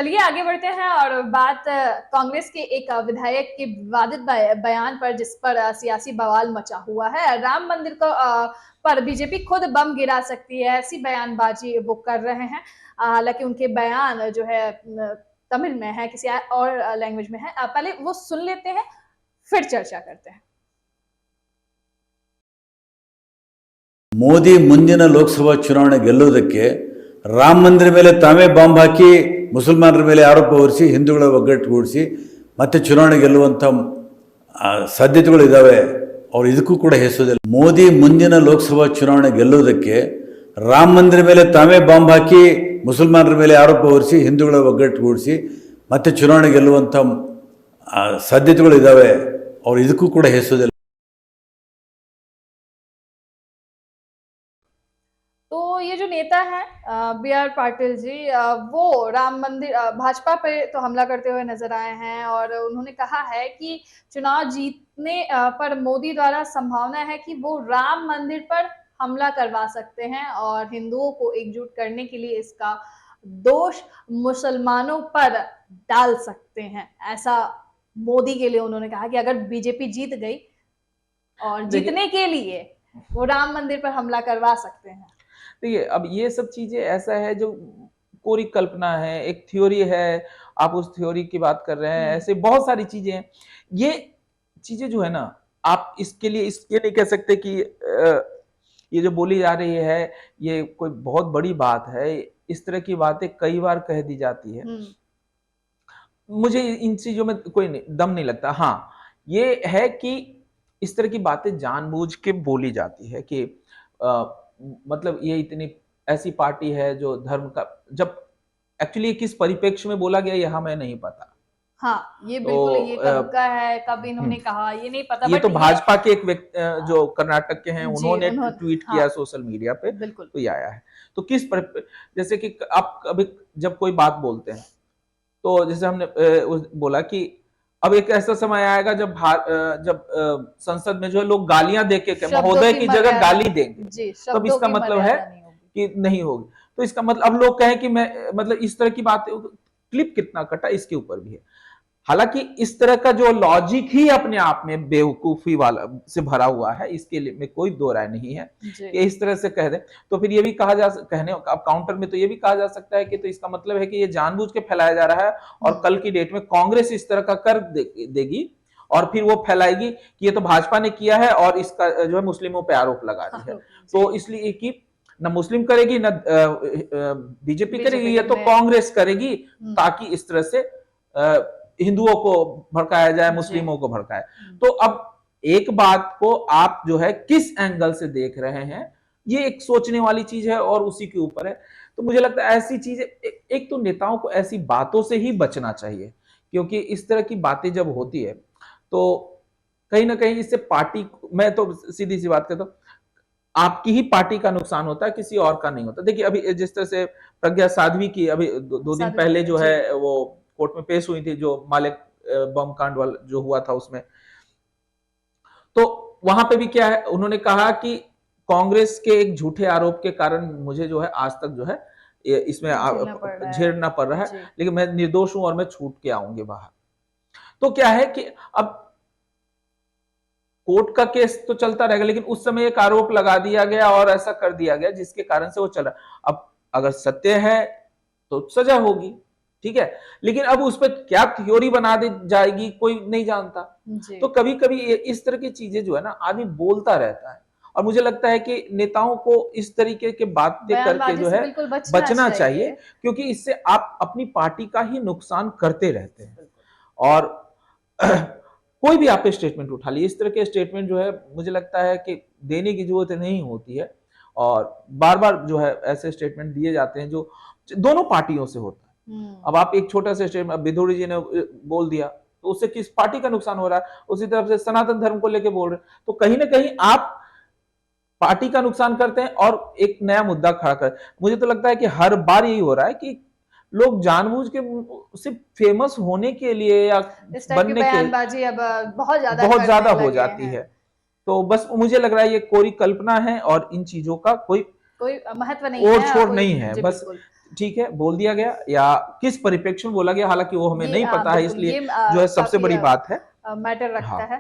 चलिए आगे बढ़ते हैं और बात कांग्रेस के एक विधायक के विवादित बयान पर, जिस पर सियासी बवाल मचा हुआ है। राम मंदिर को पर बीजेपी खुद बम गिरा सकती है, ऐसी बयानबाजी वो कर रहे हैं। हालांकि उनके बयान जो है तमिल में है, किसी और लैंग्वेज में है। पहले वो सुन लेते हैं, फिर चर्चा करते हैं। ಮೋದಿ ಮುಂದಿನ ಲೋಕಸಭಾ ಚುನಾವಣೆ ಗೆಲ್ಲುವುದಕ್ಕೆ ರಾಮ ಮಂದಿರ ಮೇಲೆ ತಾವೇ ಬಾಂಬ್ ಹಾಕಿ ಮುಸಲ್ಮಾನರ ಮೇಲೆ ಆರೋಪ ಹೊರಿಸಿ ಹಿಂದೂಗಳ ಒಗ್ಗಟ್ಟುಗೂಡಿಸಿ ಮತ್ತೆ ಚುನಾವಣೆ ಗೆಲ್ಲುವಂಥ ಸಾಧ್ಯತೆಗಳು ಇದ್ದಾವೆ. ಅವರು ಇದಕ್ಕೂ ಕೂಡ ಹೆಸರಿಲ್ಲ. ಮೋದಿ ಮುಂದಿನ ಲೋಕಸಭಾ ಚುನಾವಣೆ ಗೆಲ್ಲುವುದಕ್ಕೆ ರಾಮ ಮಂದಿರ ಮೇಲೆ ತಾವೇ ಬಾಂಬ್ ಹಾಕಿ ಮುಸಲ್ಮಾನರ ಮೇಲೆ ಆರೋಪ ಹೊರಿಸಿ ಹಿಂದೂಗಳ ಒಗ್ಗಟ್ಟುಗೂಡಿಸಿ ಮತ್ತೆ ಚುನಾವಣೆ ಗೆಲ್ಲುವಂಥ ಸಾಧ್ಯತೆಗಳು ಇದ್ದಾವೆ. ಅವರು ಇದಕ್ಕೂ ಕೂಡ ಹೆಸರಿಲ್ಲ. तो ये जो नेता है बी आर पाटिल जी, वो राम मंदिर भाजपा पे तो हमला करते हुए नजर आए हैं और उन्होंने कहा है कि चुनाव जीतने पर मोदी द्वारा संभावना है कि वो राम मंदिर पर हमला करवा सकते हैं और हिंदुओं को एकजुट करने के लिए इसका दोष मुसलमानों पर डाल सकते हैं। ऐसा मोदी के लिए उन्होंने कहा कि अगर बीजेपी जीत गई और जीतने के लिए वो राम मंदिर पर हमला करवा सकते हैं। देखिए, अब ये सब चीजें ऐसा है जो कोरी कल्पना है, एक थ्योरी है, आप उस थ्योरी की बात कर रहे हैं। ऐसे बहुत सारी चीजें हैं। ये चीजें जो है ना, आप इसके लिए इसके नहीं कह सकते कि ये जो बोली जा रही है ये कोई बहुत बड़ी बात है। इस तरह की बातें कई बार कह दी जाती है। मुझे इन चीजों में कोई दम नहीं लगता। हाँ, ये है कि इस तरह की बातें जानबूझ के बोली जाती है कि मतलब ये इतनी ऐसी पार्टी है जो धर्म का, जब एक्चुअली किस परिप्रेक्ष्य में बोला गया यहाँ मैं नहीं पता। हाँ, ये बिल्कुल ये कब का है, कब इन्होंने कहा, ये नहीं पता। ये तो भाजपा के एक व्यक्ति जो कर्नाटक के हैं उन्होंने ट्वीट किया सोशल मीडिया पे, बिल्कुल तो ये आया है। तो किस जैसे कि आप अभी जब कोई बात बोलते हैं तो जैसे हमने बोला कि अब एक ऐसा समय आएगा जब संसद में जो है लोग गालियां देके महोदय की जगह गाली देंगे, तब इसका मतलब है कि नहीं होगी। तो इसका मतलब अब लोग कहें कि मैं मतलब इस तरह की बातें, क्लिप कितना कटा इसके ऊपर भी है। हालांकि इस तरह का जो लॉजिक ही अपने आप में बेवकूफी वाला से भरा हुआ है, इसके लिए में कोई दो राय नहीं है कि इस तरह से कह दे। तो फिर ये भी कहा जा कहने अब काउंटर में तो ये भी कहा जा सकता है कि तो इसका मतलब है कि ये जानबूझ के फैलाया जा रहा है और कल की डेट में कांग्रेस इस तरह का कर देगी और फिर वो फैलाएगी कि ये तो भाजपा ने किया है और इसका जो है मुस्लिमों पे आरोप लगा रही है। तो इसलिए कि न मुस्लिम करेगी न बीजेपी करेगी, ये तो कांग्रेस करेगी ताकि इस तरह से हिंदुओं को भड़काया जाए, मुस्लिमों को भड़काया। तो अब एक बात को आप जो है किस एंगल से देख रहे हैं, ये एक सोचने वाली चीज है और उसी के ऊपर है। तो मुझे लगता है ऐसी चीजें, एक तो नेताओं को ऐसी बातों से ही बचना चाहिए, क्योंकि इस तरह की बातें जब होती है तो कहीं ना कहीं इससे पार्टी, मैं तो सीधी सी बात कहता हूं, आपकी ही पार्टी का नुकसान होता है, किसी और का नहीं होता। देखिए अभी जिस तरह से प्रज्ञा साध्वी की अभी दो दिन पहले जो है वो कोर्ट में पेश हुई थी, जो मालिक बम कांड वाला जो हुआ था उसमें, तो वहां पे भी क्या है, उन्होंने कहा कि कांग्रेस के एक झूठे आरोप के कारण मुझे जो है आज तक जो है इसमें झेलना पड़ रहा है, लेकिन मैं निर्दोष हूं और मैं छूट के आऊंगी बाहर। तो क्या है कि अब कोर्ट का केस तो चलता रहेगा, लेकिन उस समय एक आरोप लगा दिया गया और ऐसा कर दिया गया जिसके कारण से वो चला। अब अगर सत्य है तो सजा होगी, ठीक है, लेकिन अब उस पर क्या थ्योरी बना दी जाएगी कोई नहीं जानता। तो कभी कभी इस तरह की चीजें जो है ना आदमी बोलता रहता है, और मुझे लगता है कि नेताओं को इस तरीके के बातें करके जो है बचना चाहिए, क्योंकि इससे आप अपनी पार्टी का ही नुकसान करते रहते हैं। और कोई भी आप स्टेटमेंट उठा लीजिए, इस तरह के स्टेटमेंट जो है मुझे लगता है कि देने की जरूरत नहीं होती है, और बार बार जो है ऐसे स्टेटमेंट दिए जाते हैं जो दोनों पार्टियों से होता है। अब आप एक छोटा सा स्टेटमेंट बिधूड़ी जी ने बोल दिया तो उससे किस पार्टी का नुकसान हो रहा है, उसी तरफ से सनातन धर्म को लेके बोल रहे हैं, तो कहीं ना कहीं आप पार्टी का नुकसान करते हैं और एक नया मुद्दा खड़ा कर। मुझे तो लगता है कि हर बार यही हो रहा है कि लोग जानबूझ के सिर्फ फेमस होने के लिए या बनने के अब बहुत ज्यादा हो जाती है। तो बस मुझे लग रहा है ये कोरी कल्पना है और इन चीजों का कोई कोई महत्व नहीं ओर है, छोर कोई नहीं है, जी बस बिल्कुल। ठीक है बोल दिया गया, या किस परिप्रेक्ष्य में बोला गया हालांकि वो हमें जी नहीं पता है, बिल्कुल इसलिए ये जो है सबसे काफ़ी बड़ी बात है। मैटर रखता हाँ है।